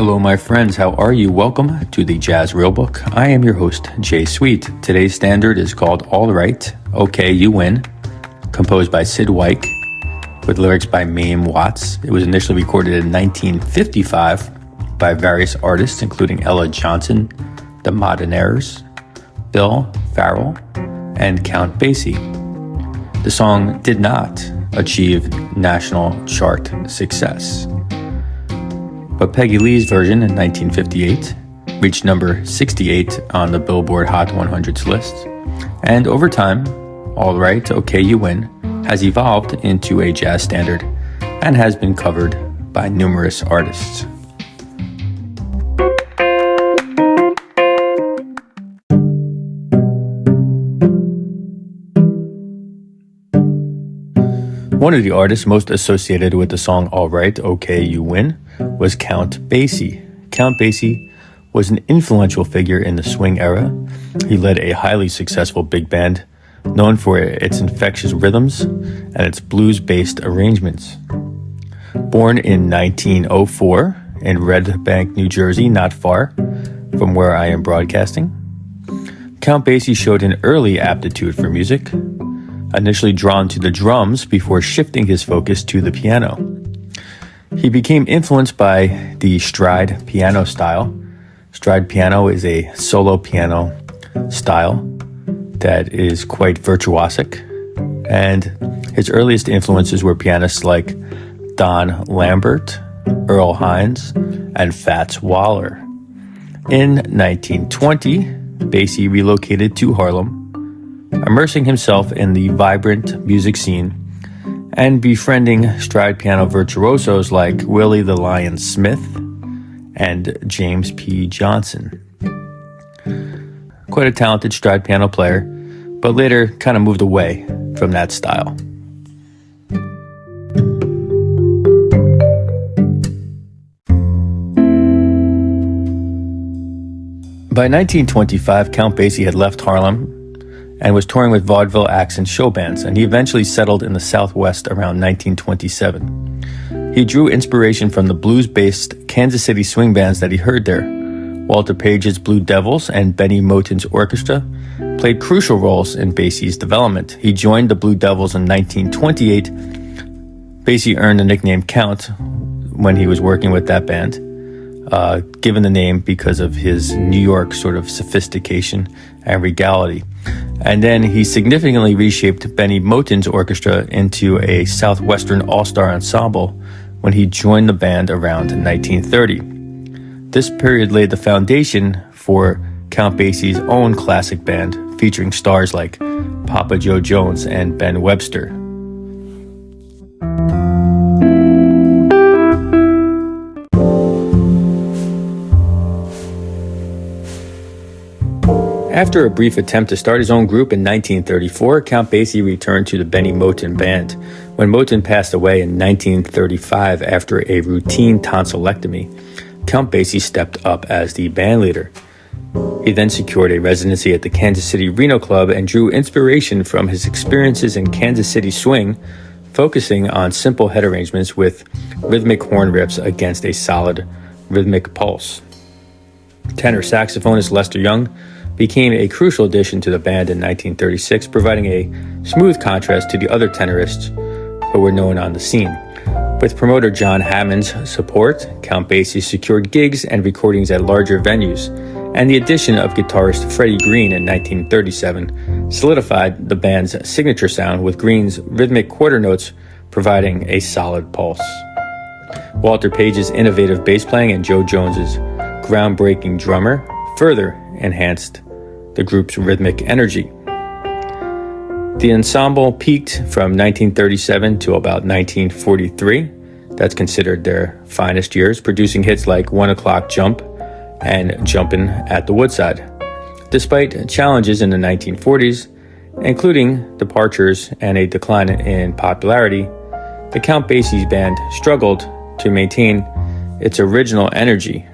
Hello, my friends. How are you? Welcome to the Jazz Real Book. I am your host, Jay Sweet. Today's standard is called All Right, Okay, You Win, composed by Sid Wyche, with lyrics by Mayme Watts. It was initially recorded in 1955 by various artists, including Ella Johnson, the Modernaires, Bill Farrell, and Count Basie. The song did not achieve national chart success, but Peggy Lee's version in 1958 reached number 68 on the Billboard Hot 100's list, and over time, All Right, Okay, You Win has evolved into a jazz standard and has been covered by numerous artists. One of the artists most associated with the song All Right, Okay, You Win was Count Basie. Count Basie was an influential figure in the swing era. He led a highly successful big band known for its infectious rhythms and its blues-based arrangements. Born in 1904 in Red Bank, New Jersey, not far from where I am broadcasting, Count Basie showed an early aptitude for music, initially drawn to the drums before shifting his focus to the piano. He became influenced by the stride piano style. Stride piano is a solo piano style that is quite virtuosic, and his earliest influences were pianists like Don Lambert, Earl Hines, and Fats Waller. In 1920, Basie relocated to Harlem, immersing himself in the vibrant music scene and befriending stride piano virtuosos like Willie the Lion Smith and James P. Johnson. Quite a talented stride piano player, but later kind of moved away from that style. By 1925, Count Basie had left Harlem and was touring with vaudeville acts and show bands, and he eventually settled in the Southwest around 1927. He drew inspiration from the blues-based Kansas City swing bands that he heard there. Walter Page's Blue Devils and Benny Moten's orchestra played crucial roles in Basie's development. He joined the Blue Devils in 1928. Basie earned the nickname Count when he was working with that band, given the name because of his New York sort of sophistication and regality. And then he significantly reshaped Benny Moten's orchestra into a Southwestern all-star ensemble when he joined the band around 1930. This period laid the foundation for Count Basie's own classic band, featuring stars like Papa Joe Jones and Ben Webster. After a brief attempt to start his own group in 1934, Count Basie returned to the Benny Moten Band. When Moten passed away in 1935 after a routine tonsillectomy, Count Basie stepped up as the band leader. He then secured a residency at the Kansas City Reno Club and drew inspiration from his experiences in Kansas City swing, focusing on simple head arrangements with rhythmic horn riffs against a solid rhythmic pulse. Tenor saxophonist Lester Young became a crucial addition to the band in 1936, providing a smooth contrast to the other tenorists who were known on the scene. With promoter John Hammond's support, Count Basie secured gigs and recordings at larger venues, and the addition of guitarist Freddie Green in 1937 solidified the band's signature sound, with Green's rhythmic quarter notes providing a solid pulse. Walter Page's innovative bass playing and Joe Jones's groundbreaking drummer further enhanced the group's rhythmic energy. The ensemble peaked from 1937 to about 1943. That's considered their finest years, producing hits like 1 O'Clock Jump and Jumpin' at the Woodside. Despite challenges in the 1940s, including departures and a decline in popularity, the Count Basie band struggled to maintain its original energy.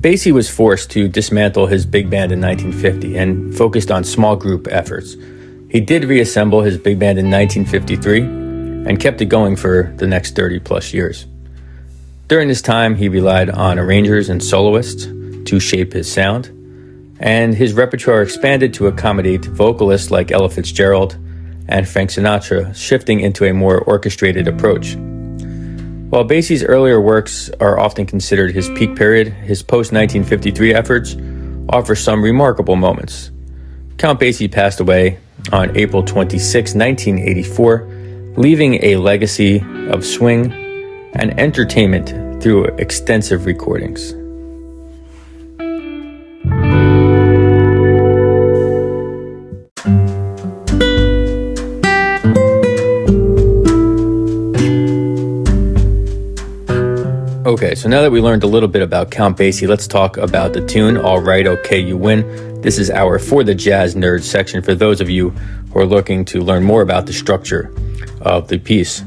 Basie was forced to dismantle his big band in 1950 and focused on small group efforts. He did reassemble his big band in 1953 and kept it going for the next 30 plus years. During this time, he relied on arrangers and soloists to shape his sound, and his repertoire expanded to accommodate vocalists like Ella Fitzgerald and Frank Sinatra, shifting into a more orchestrated approach. While Basie's earlier works are often considered his peak period, his post-1953 efforts offer some remarkable moments. Count Basie passed away on April 26, 1984, leaving a legacy of swing and entertainment through extensive recordings. Okay, so now that we learned a little bit about Count Basie, let's talk about the tune, All Right, Okay, You Win. This is our For the Jazz Nerds section for those of you who are looking to learn more about the structure of the piece.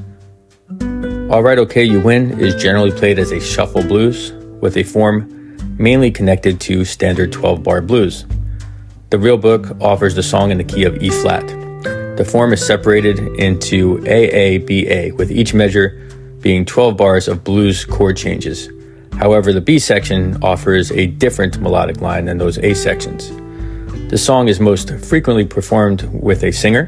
All Right, Okay, You Win is generally played as a shuffle blues with a form mainly connected to standard 12-bar blues. The real book offers the song in the key of E-flat. The form is separated into A-A-B-A, with each measure being 12 bars of blues chord changes. However, the B section offers a different melodic line than those A sections. The song is most frequently performed with a singer.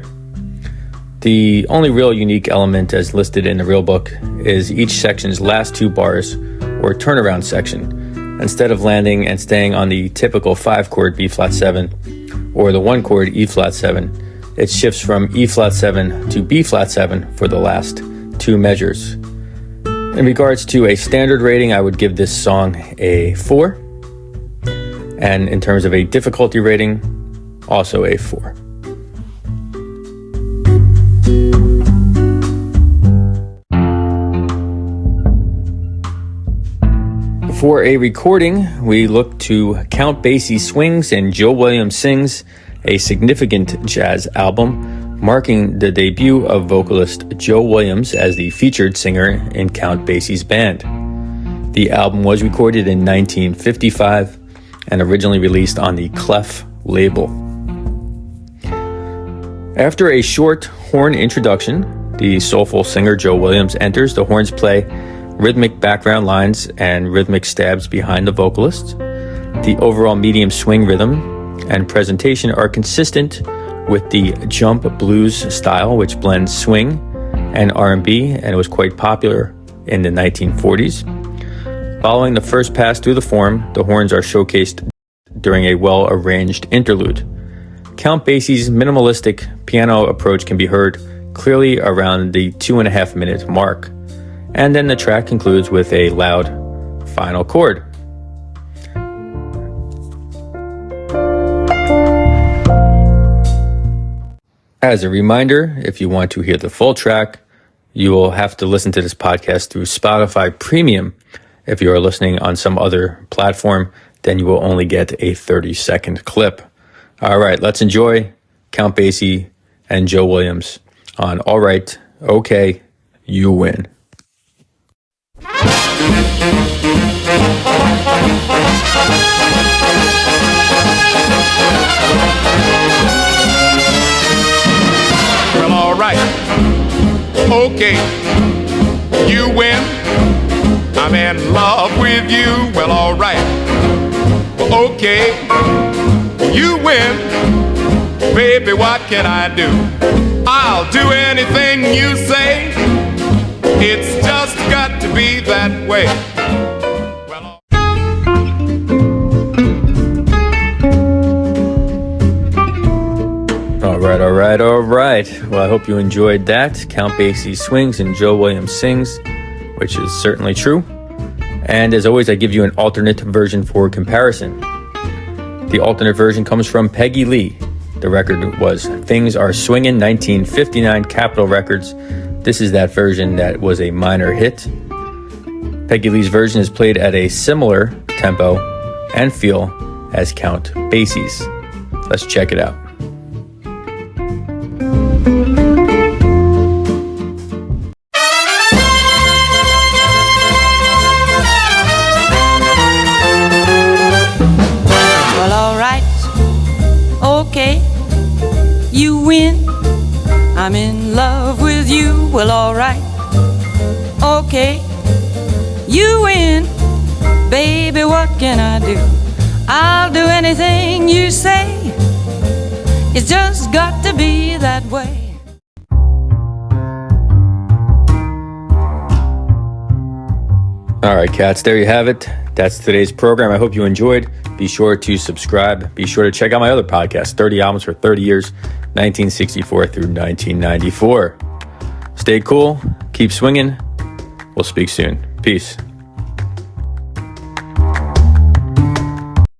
The only real unique element as listed in the real book is each section's last 2 bars, or turnaround section. Instead of landing and staying on the typical 5-chord B-flat 7 or the 1-chord E-flat 7, it shifts from E-flat 7 to B-flat 7 for the last 2 measures. In regards to a standard rating, I would give this song a 4. And in terms of a difficulty rating, also a 4. For a recording, we look to Count Basie Swings and Joe Williams Sings, a significant jazz album marking the debut of vocalist Joe Williams as the featured singer in Count Basie's band. The album was recorded in 1955 and originally released on the Clef label. After a short horn introduction, the soulful singer Joe Williams enters. The horns play rhythmic background lines and rhythmic stabs behind the vocalist. The overall medium swing rhythm and presentation are consistent with the jump blues style, which blends swing and R&B, and it was quite popular in the 1940s. Following the first pass through the form, the horns are showcased during a well-arranged interlude. Count Basie's minimalistic piano approach can be heard clearly around the 2.5-minute mark, and then the track concludes with a loud final chord. As a reminder, if you want to hear the full track, you will have to listen to this podcast through Spotify Premium. If you are listening on some other platform, then you will only get a 30-second clip. All right, let's enjoy Count Basie and Joe Williams on All Right, Okay, You Win. Well, all right, okay, you win. I'm in love with you. Well, all right, okay, you win. Baby, what can I do? I'll do anything you say. It's just got to be that way. All right. Well, I hope you enjoyed that. Count Basie Swings and Joe Williams Sings, which is certainly true. And as always, I give you an alternate version for comparison. The alternate version comes from Peggy Lee. The record was Things Are Swingin', 1959, Capitol Records. This is that version that was a minor hit. Peggy Lee's version is played at a similar tempo and feel as Count Basie's. Let's check it out. win. I'm in love with you. Well, alright, okay, you win. Baby, what can I do? I'll do anything you say. It's just got to be that way. All right, cats, there you have it. That's today's program. I hope you enjoyed. Be sure to subscribe. Be sure to check out my other podcast, 30 Albums for 30 Years, 1964 through 1994. Stay cool. Keep swinging. We'll speak soon. Peace.